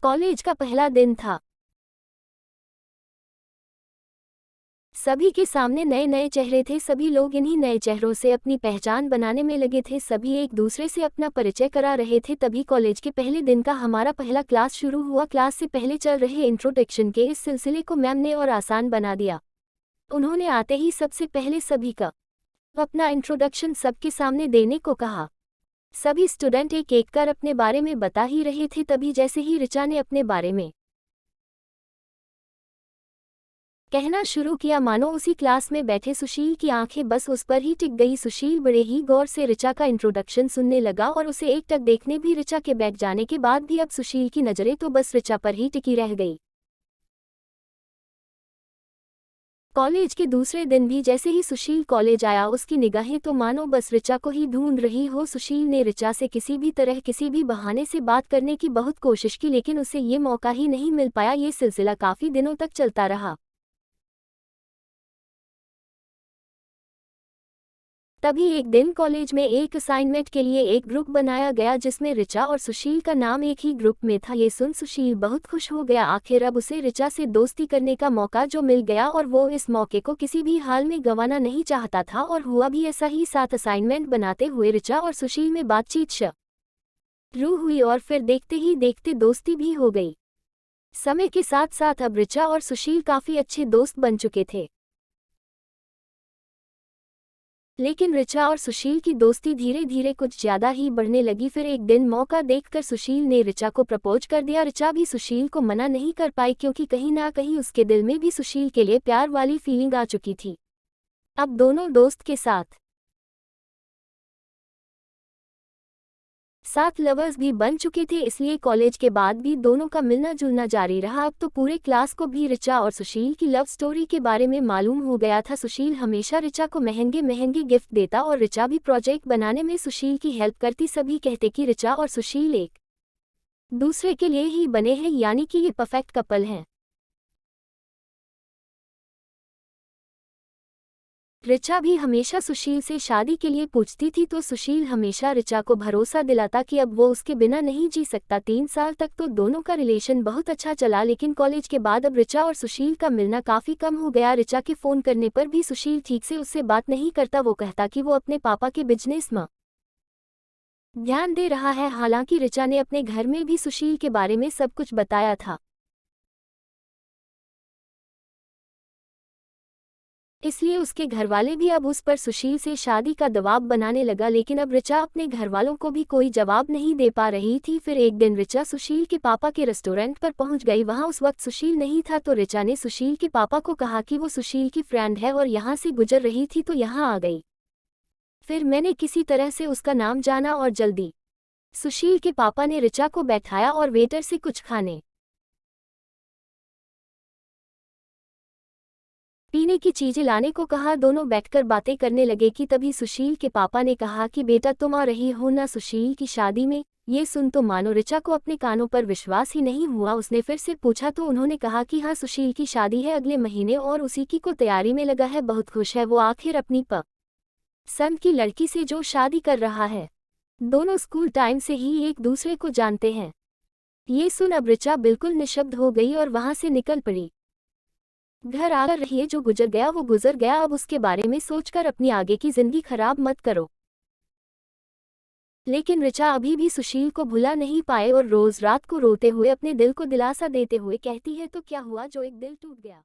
College का पहला दिन था। सभी के सामने नए नए चेहरे थे। सभी लोग इन्हीं नए चेहरों से अपनी पहचान बनाने में लगे थे। सभी एक दूसरे से अपना परिचय करा रहे थे। तभी कॉलेज के पहले दिन का हमारा पहला क्लास शुरू हुआ। क्लास से पहले चल रहे इंट्रोडक्शन के इस सिलसिले को मैम ने और आसान बना दिया। उन्होंने आते ही सबसे पहले सभी का अपना इंट्रोडक्शन सबके सामने देने को कहा। सभी स्टूडेंट एक एक कर अपने बारे में बता ही रहे थे। तभी जैसे ही ऋचा ने अपने बारे में कहना शुरू किया, मानो उसी क्लास में बैठे सुशील की आंखें बस उस पर ही टिक गई। सुशील बड़े ही गौर से ऋचा का इंट्रोडक्शन सुनने लगा और उसे एकटक देखने भी। ऋचा के बैठ जाने के बाद भी अब सुशील की नजरें तो बस ऋचा पर ही टिकी रह गई। कॉलेज के दूसरे दिन भी जैसे ही सुशील कॉलेज आया, उसकी निगाहें तो मानो बस ऋचा को ही ढूंढ रही हो। सुशील ने ऋचा से किसी भी तरह किसी भी बहाने से बात करने की बहुत कोशिश की, लेकिन उसे ये मौका ही नहीं मिल पाया। ये सिलसिला काफी दिनों तक चलता रहा। तभी एक दिन कॉलेज में एक असाइनमेंट के लिए एक ग्रुप बनाया गया जिसमें ऋचा और सुशील का नाम एक ही ग्रुप में था। ये सुन सुशील बहुत खुश हो गया। आखिर अब उसे ऋचा से दोस्ती करने का मौका जो मिल गया और वो इस मौके को किसी भी हाल में गंवाना नहीं चाहता था। और हुआ भी ऐसा ही। साथ असाइनमेंट बनाते हुए ऋचा और सुशील में बातचीत शुरू हुई और फिर देखते ही देखते दोस्ती भी हो गई। समय के साथ साथ अब ऋचा और सुशील काफी अच्छे दोस्त बन चुके थे। लेकिन ऋचा और सुशील की दोस्ती धीरे धीरे कुछ ज्यादा ही बढ़ने लगी। फिर एक दिन मौका देखकर सुशील ने ऋचा को प्रपोज कर दिया। ऋचा भी सुशील को मना नहीं कर पाई, क्योंकि कहीं ना कहीं उसके दिल में भी सुशील के लिए प्यार वाली फीलिंग आ चुकी थी। अब दोनों दोस्त के साथ लवर्स भी बन चुके थे, इसलिए कॉलेज के बाद भी दोनों का मिलना जुलना जारी रहा। अब तो पूरे क्लास को भी ऋचा और सुशील की लव स्टोरी के बारे में मालूम हो गया था। सुशील हमेशा ऋचा को महंगे महंगे गिफ्ट देता और ऋचा भी प्रोजेक्ट बनाने में सुशील की हेल्प करती। सभी कहते कि ऋचा और सुशील एक दूसरे के लिए ही बने हैं, यानी कि ये परफेक्ट कपल हैं। ऋचा भी हमेशा सुशील से शादी के लिए पूछती थी, तो सुशील हमेशा ऋचा को भरोसा दिलाता कि अब वो उसके बिना नहीं जी सकता। 3 साल तक तो दोनों का रिलेशन बहुत अच्छा चला, लेकिन कॉलेज के बाद अब ऋचा और सुशील का मिलना काफी कम हो गया। ऋचा के फोन करने पर भी सुशील ठीक से उससे बात नहीं करता। वो कहता कि वो अपने पापा के बिजनेस में ध्यान दे रहा है। हालांकि ऋचा ने अपने घर में भी सुशील के बारे में सब कुछ बताया था, इसलिए उसके घरवाले भी अब उस पर सुशील से शादी का दबाव बनाने लगा। लेकिन अब ऋचा अपने घरवालों को भी कोई जवाब नहीं दे पा रही थी। फिर एक दिन ऋचा सुशील के पापा के रेस्टोरेंट पर पहुंच गई। वहां उस वक्त सुशील नहीं था, तो ऋचा ने सुशील के पापा को कहा कि वो सुशील की फ्रेंड है और यहां से गुजर रही थी, तो यहां आ गई। फिर मैंने किसी तरह से उसका नाम जाना और जल्दी सुशील के पापा ने ऋचा को बैठाया और वेटर से कुछ खाने पीने की चीजें लाने को कहा। दोनों बैठकर बातें करने लगे कि तभी सुशील के पापा ने कहा कि बेटा तुम आ रही हो ना सुशील की शादी में। ये सुन तो मानो ऋचा को अपने कानों पर विश्वास ही नहीं हुआ। उसने फिर से पूछा तो उन्होंने कहा कि हाँ, सुशील की शादी है अगले महीने और उसी की को तैयारी में लगा है। बहुत खुश है वो आखिर अपनी पसंद की लड़की से जो शादी कर रहा है। दोनों स्कूल टाइम से ही एक दूसरे को जानते हैं। ये सुन अब ऋचा बिल्कुल निशब्द हो गई और वहां से निकल पड़ी। घर आकर रहिए, जो गुजर गया वो गुजर गया। अब उसके बारे में सोचकर अपनी आगे की जिंदगी खराब मत करो। लेकिन ऋचा अभी भी सुशील को भुला नहीं पाए और रोज रात को रोते हुए अपने दिल को दिलासा देते हुए कहती है, तो क्या हुआ जो एक दिल टूट गया।